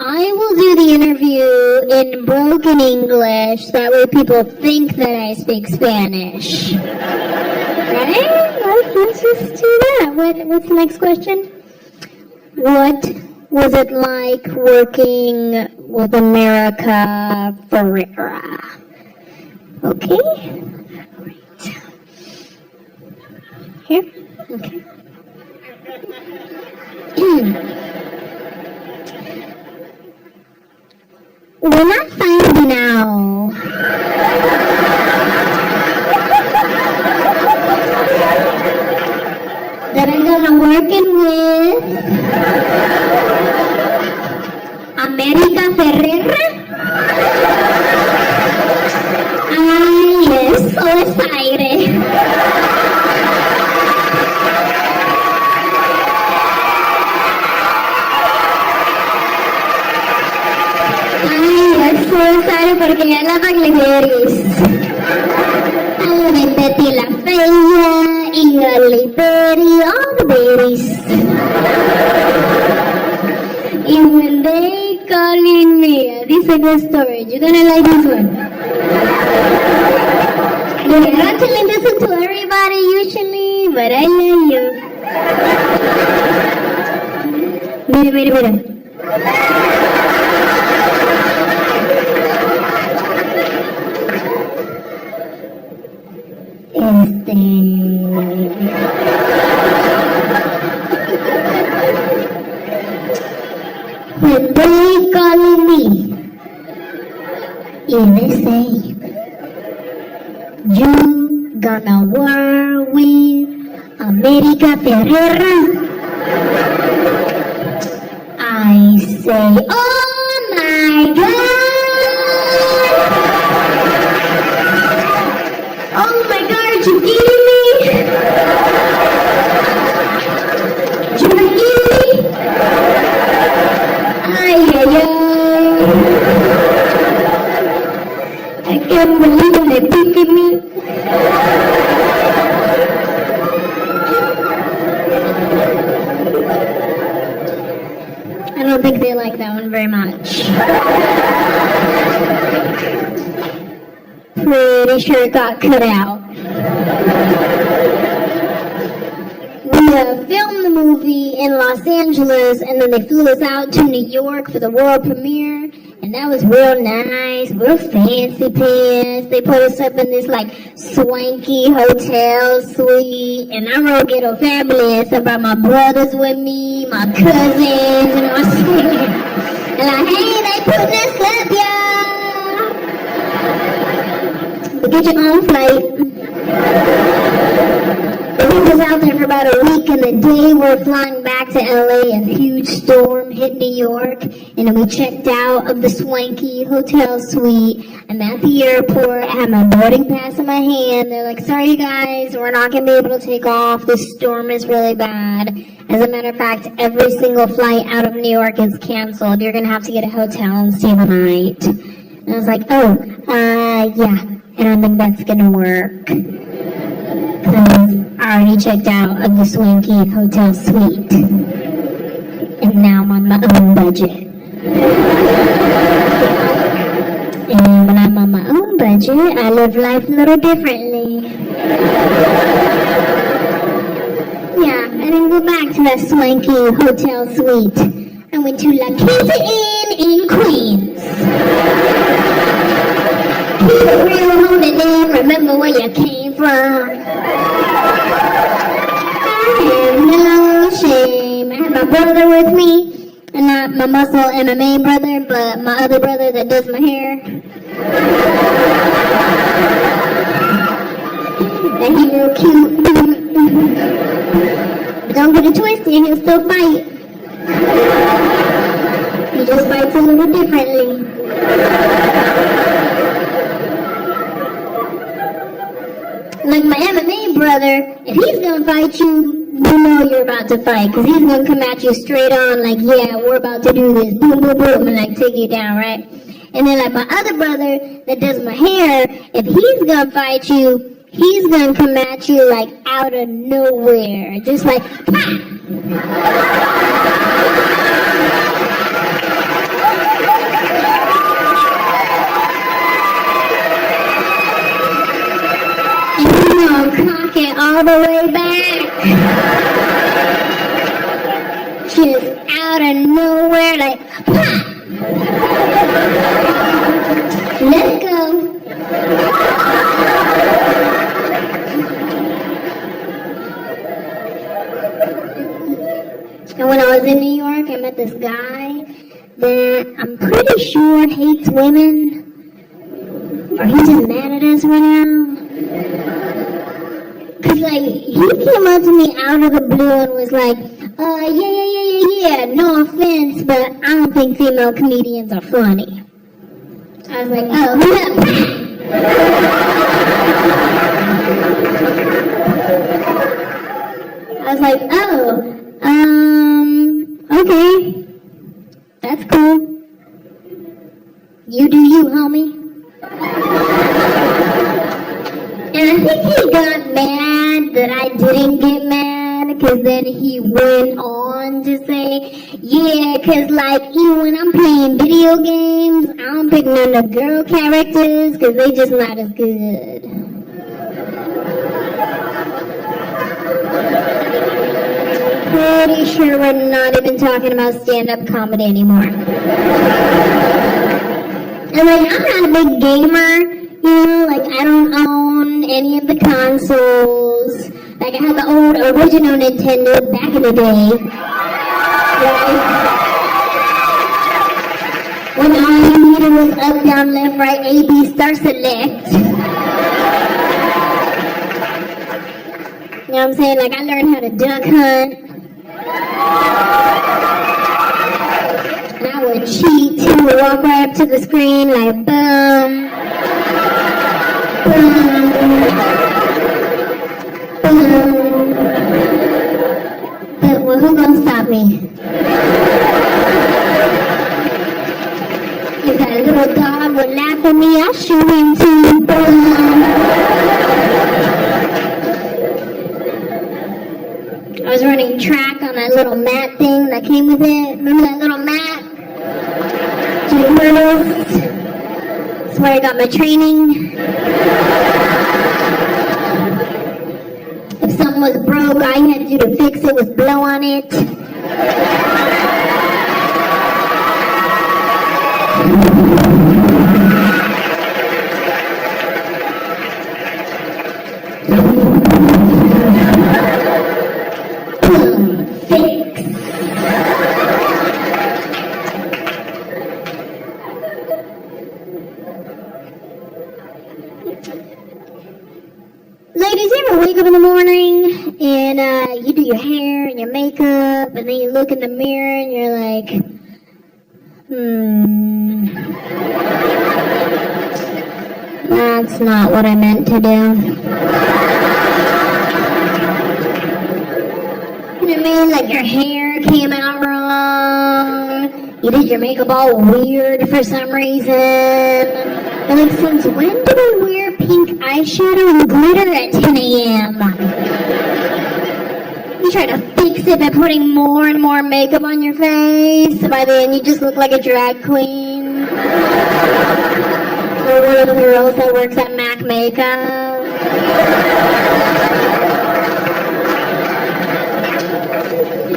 [SPEAKER 1] I will do the interview in broken English, that way people think that I speak Spanish. Right? Let's just do that. What's the next question? What was it like working with America Ferrera? Okay. Right. Here? Okay. We're not finding now. That I'm gonna working with America Ferrera. Yes, so excited. So excited porque ya la Bangladesh. I love it, Betty La Fea, Ingali Berry, all the berries. And when they calling me, this is a good story. You're gonna like this one. Look, I'm not telling this one to everybody usually, but I love you. Mira. say, you gonna war with America Ferrera? I say, oh my God! Oh my God, are you kidding me? You are kidding me? Ay, ay, ay. I can't believe they're picking me. I don't think they like that one very much. Pretty sure it got cut out. We filmed the movie in Los Angeles, and then they flew us out to New York for the world premiere, and that was real nice, real fancy pants. They put us up in this like swanky hotel suite, and I'm real ghetto fabulous. I brought my brothers with me, my cousins, you know what I'm saying? And like, hey, they put this up, y'all. But get your own flight. We was out there for about a week, and the day we're flying back to LA, a huge storm hit New York, and then we checked out of the swanky hotel suite. I'm at the airport, I have my boarding pass in my hand. They're like, sorry you guys, we're not going to be able to take off. This storm is really bad. As a matter of fact, every single flight out of New York is canceled. You're going to have to get a hotel and stay the night. And I was like, oh, yeah, I don't think that's going to work. Because I already checked out of the swanky hotel suite. And now I'm on my own budget. And when I'm on my own budget, I live life a little differently. Yeah, I didn't go back to that swanky hotel suite. I went to La Quinta Inn in Queens. Keep it real, hold it in, remember where you came from. I have no shame. I have my brother with me, and not my muscle MMA brother, but my other brother that does my hair. And he's real cute. But don't get it twisted, he'll still fight. He just fights a little differently. Like my MMA brother, if he's gonna fight you, you know you're about to fight, because he's gonna come at you straight on, like, yeah, we're about to do this, boom, boom, boom, and like take you down, right? And then like my other brother that does my hair, if he's gonna fight you, he's gonna come at you like out of nowhere, just like, ha! Cock it all the way back. Just out of nowhere, like, pop! Let's go. And when I was in New York, I met this guy that I'm pretty sure hates women. Or he's just mad at us right now. Cause like, he came up to me out of the blue and was like, yeah, no offense, but I don't think female comedians are funny. I was like, oh, I was like, oh, okay, that's cool. You do you, homie. And I think he got mad that I didn't get mad, because then he went on to say, yeah, because like, even when I'm playing video games, I don't pick none of the girl characters, because they just not as good. Pretty sure we're not even talking about stand-up comedy anymore. And like, I'm not a big gamer. You know, like, I don't own any of the consoles. Like, I had the old original Nintendo back in the day. Right? When all you needed was up, down, left, right, A, B, star, select. You know what I'm saying? Like, I learned how to duck hunt. And I would cheat too, would walk right up to the screen like, boom, boom, boom. But well, who gonna stop me? If that little dog would laugh at me, I'll shoot him too. I was running track on that little mat thing that came with it. Remember that little mat? Do you remember this? That's where I got my training. If something was broke, all you had to do to fix it was blow on it. Ladies, you ever wake up in the morning and you do your hair and your makeup and then you look in the mirror and you're like, that's not what I meant to do. You know what I mean? Like your hair came out wrong. You did your makeup all weird for some reason. And like, since when did I wear pink eyeshadow and glitter at 10 a.m.? You try to fix it by putting more and more makeup on your face. So by then you just look like a drag queen. Or one of the girls that works at MAC Makeup.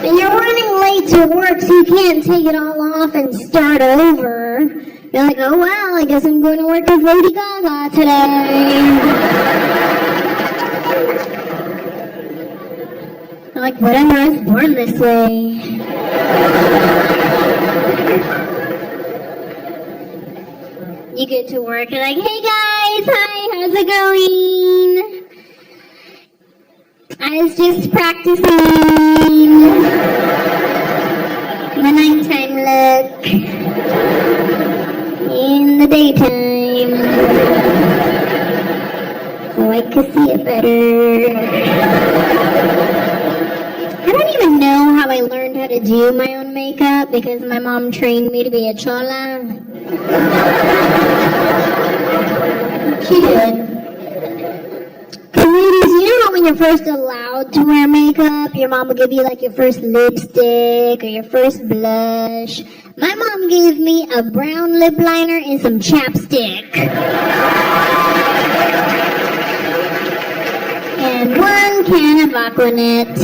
[SPEAKER 1] And you're running late to work, so you can't take it all off and start over. You're like, oh well, I guess I'm going to work as Lady Gaga today. I'm like, whatever, I was born this way. You get to work, you're like, hey guys, hi, how's it going? I was just practicing the nighttime look in the daytime so I could see it better. I don't even know how I learned how to do my own makeup because my mom trained me to be a chola. She did. Ladies, you know how when you're first allowed to wear makeup, your mom will give you like your first lipstick or your first blush? My mom gave me a brown lip liner and some chapstick. And one can of Aquanet.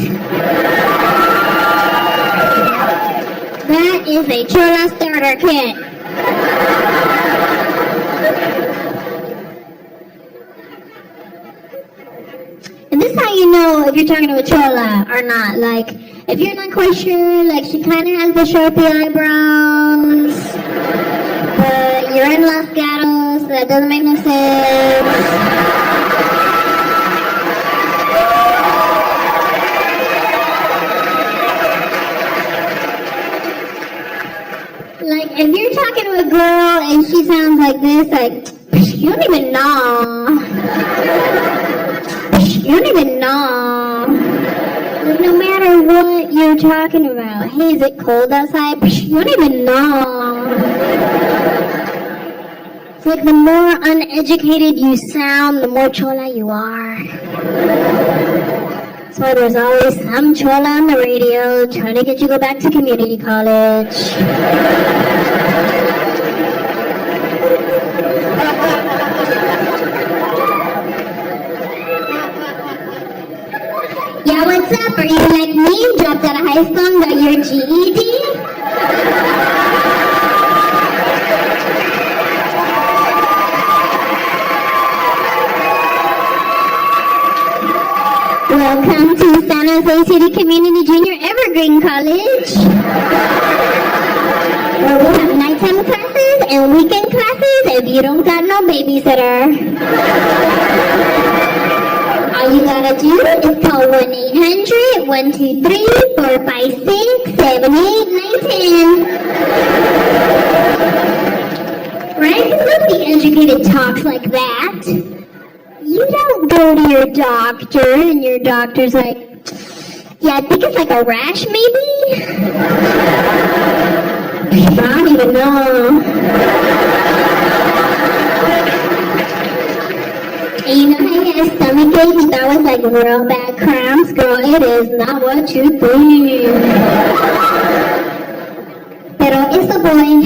[SPEAKER 1] That is a chola starter kit. And this is how you know if you're talking to a chola or not. Like, if you're not quite sure, like she kind of has the Sharpie eyebrows, but you're in Los Gatos, so that doesn't make no sense. Like, if you're talking to a girl and she sounds like this, like, you don't even know. You don't even know. Like, no matter what you're talking about. Hey, is it cold outside? You don't even know. It's like the more uneducated you sound, the more chola you are. That's why there's always some chola on the radio trying to get you to go back to community college. Yeah, what's up? Are you like me? Dropped out of high school and got your GED? Welcome to San Jose City Community Junior Evergreen College, where we have nighttime classes and weekend classes if you don't got no babysitter. All you gotta do is call 1-800-123-456-7891. Right? Because nobody educated talks like that. You don't go to your doctor and your doctor's like, yeah, I think it's like a rash maybe? I don't even know. And you know how you had a stomach ache? You thought it was like real bad cramps? Girl, it is not what you think. Pero it's the boy.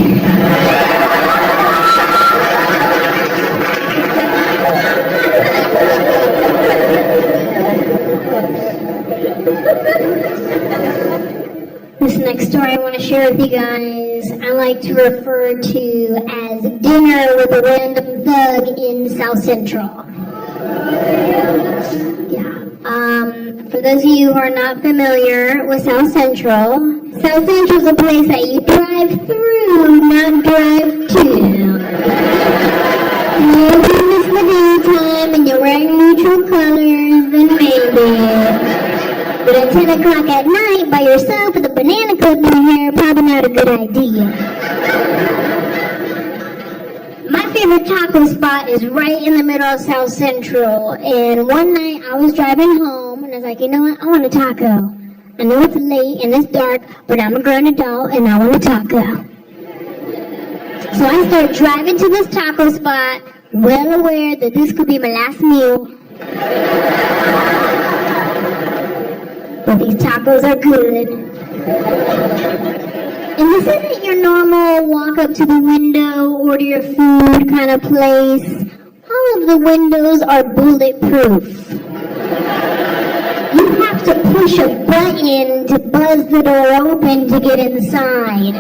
[SPEAKER 1] This next story I want to share with you guys, I like to refer to as dinner with a random thug in South Central. Yeah. For those of you who are not familiar with South Central is a place that you drive through, not drive to. If you miss the daytime and you're wearing neutral colors, then maybe. But at 10 o'clock at night by yourself with a banana clip in your hair, probably not a good idea. My favorite taco spot is right in the middle of South Central. And one night I was driving home and I was like, you know what? I want a taco. I know it's late and it's dark, but I'm a grown adult and I want a taco. So I start driving to this taco spot, well aware that this could be my last meal. But these tacos are good. And this isn't your normal walk up to the window, order your food kind of place. All of the windows are bulletproof. You have to push a button to buzz the door open to get inside.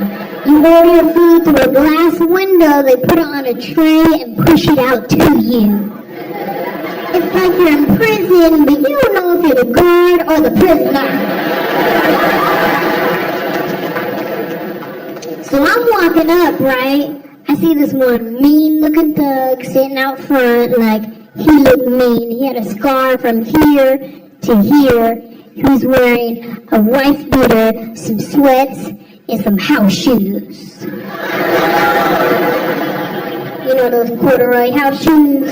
[SPEAKER 1] You order your food through a glass window, they put it on a tray and push it out to you. It's like you're in prison, but you don't know if you're the guard or the prisoner. So I'm walking up, right? I see this one mean-looking thug sitting out front, like he looked mean. He had a scar from here to here. He was wearing a wife beater, some sweats, and some house shoes. You know those corduroy house shoes?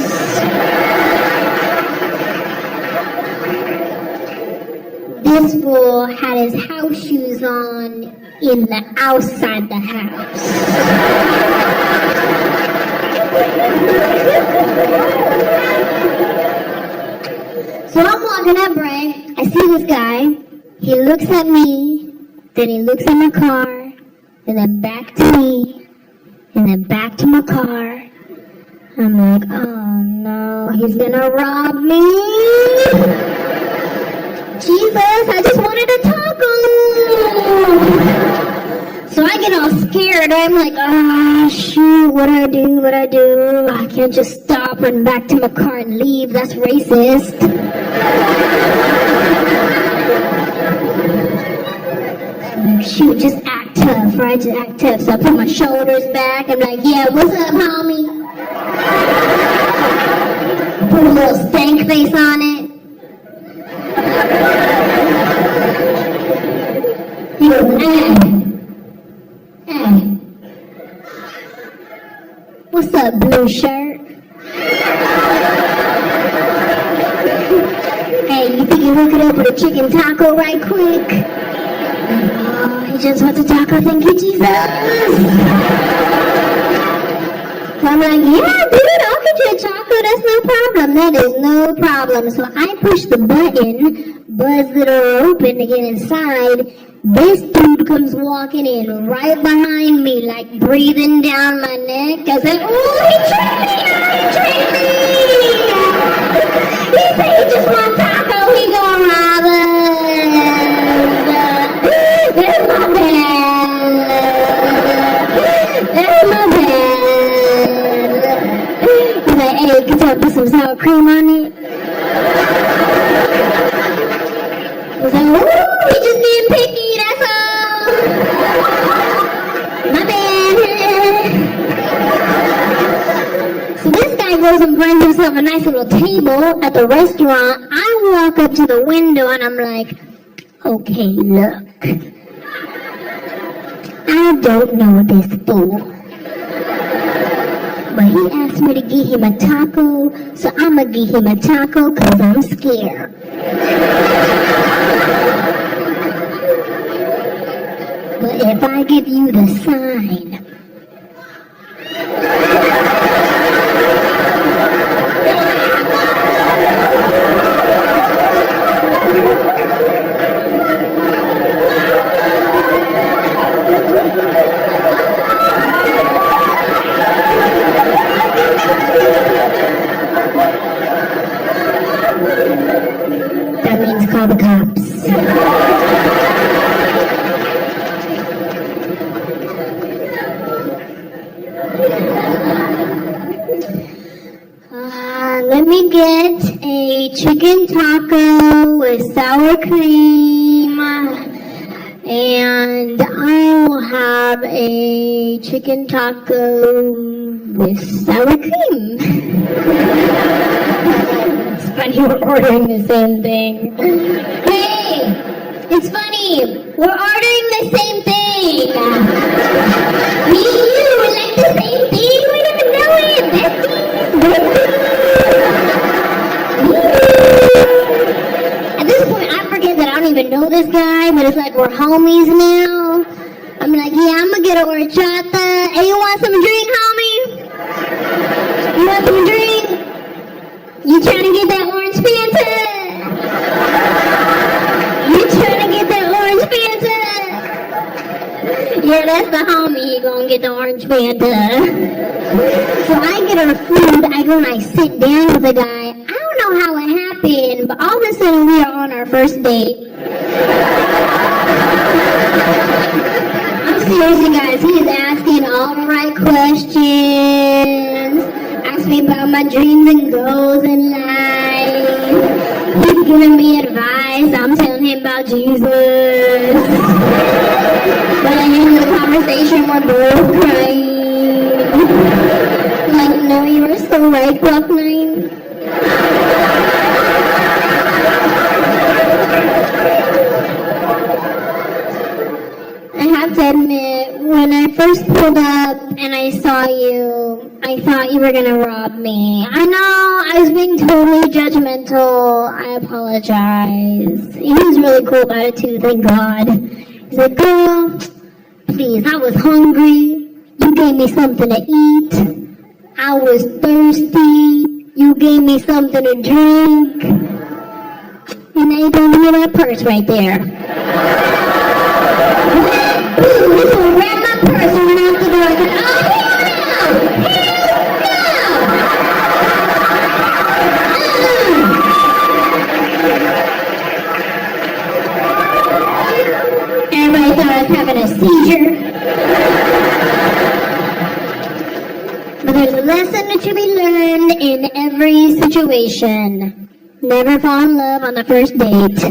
[SPEAKER 1] This fool had his house shoes on in the outside the house. So I'm walking up, right? I see this guy. He looks at me, then he looks at my car, and then back to me, and then back to my car. I'm like, oh no, he's gonna rob me. Jesus, I just wanted a taco. So I get all scared. I'm like, shoot, what do I do? I can't just stop, run back to my car and leave. That's racist. Shoot, just act tough, right? Just act tough. So I put my shoulders back. I'm like, yeah, what's up, homie? Put a little stank face on it. He goes, hey. What's up, blue shirt? Hey, you think you hook it up with a chicken taco right quick? Oh, he just wants a taco, thank you, Jesus. So I'm like, yeah, dude, I'll get you a taco, that's no problem. That is no problem. So I push the button, buzz the door open to get inside. This dude comes walking in right behind me, like breathing down my neck. I said, ooh, he tricked me! He said he just wants taco, he gonna rob us. There's my bag. There's my bag. He's like, hey, can you put some sour cream on it? I was like, ooh, he just being picky, that's all. My bad. goes and finds himself a nice little table at the restaurant. I walk up to the window and I'm like, okay, look. I don't know this fool. But he asked me to give him a taco, so I'ma give him a taco because I'm scared. But if I give you the sign, that means call the cops. Let me get a chicken taco with sour cream, and I will have a chicken taco with sour cream. It's funny we're ordering the same thing. Hey, it's funny, we're ordering the same thing. Me and you, we like the same thing, we don't even know it. At this point, I forget that I don't even know this guy, but it's like we're homies now. I'm like, yeah, I'm gonna get a horchata. Hey, you want some drink, homie? You want some drink? You trying to get that orange Fanta? You trying to get that orange Fanta? Yeah, that's the homie. He gonna get the orange Fanta. So I get our food. I go and I sit down with the guy. I don't know how it happened, but all of a sudden we are on our first date. I'm serious, you guys. He is asking all the right questions. Asks me about my dreams and goals in life. He's giving me advice. I'm telling him about Jesus. But at the end of the conversation, we're both crying. Like, no, you were so right, Clock 9. I have to admit, when I first pulled up and I saw you, I thought you were gonna rob me. I know, I was being totally judgmental. I apologize. He was really cool about it too, thank God. He's like, girl, please, I was hungry. You gave me something to eat. I was thirsty. You gave me something to drink. And now you don't give me that purse right there. Boom, this will grab my purse and run out the door. I said, oh, hell no! Everybody thought I was having a seizure. But there's a lesson to be learned in every situation. Never fall in love on the first date.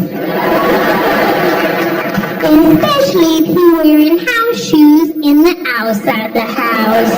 [SPEAKER 1] Especially if you're wearing house shoes in the outside the house.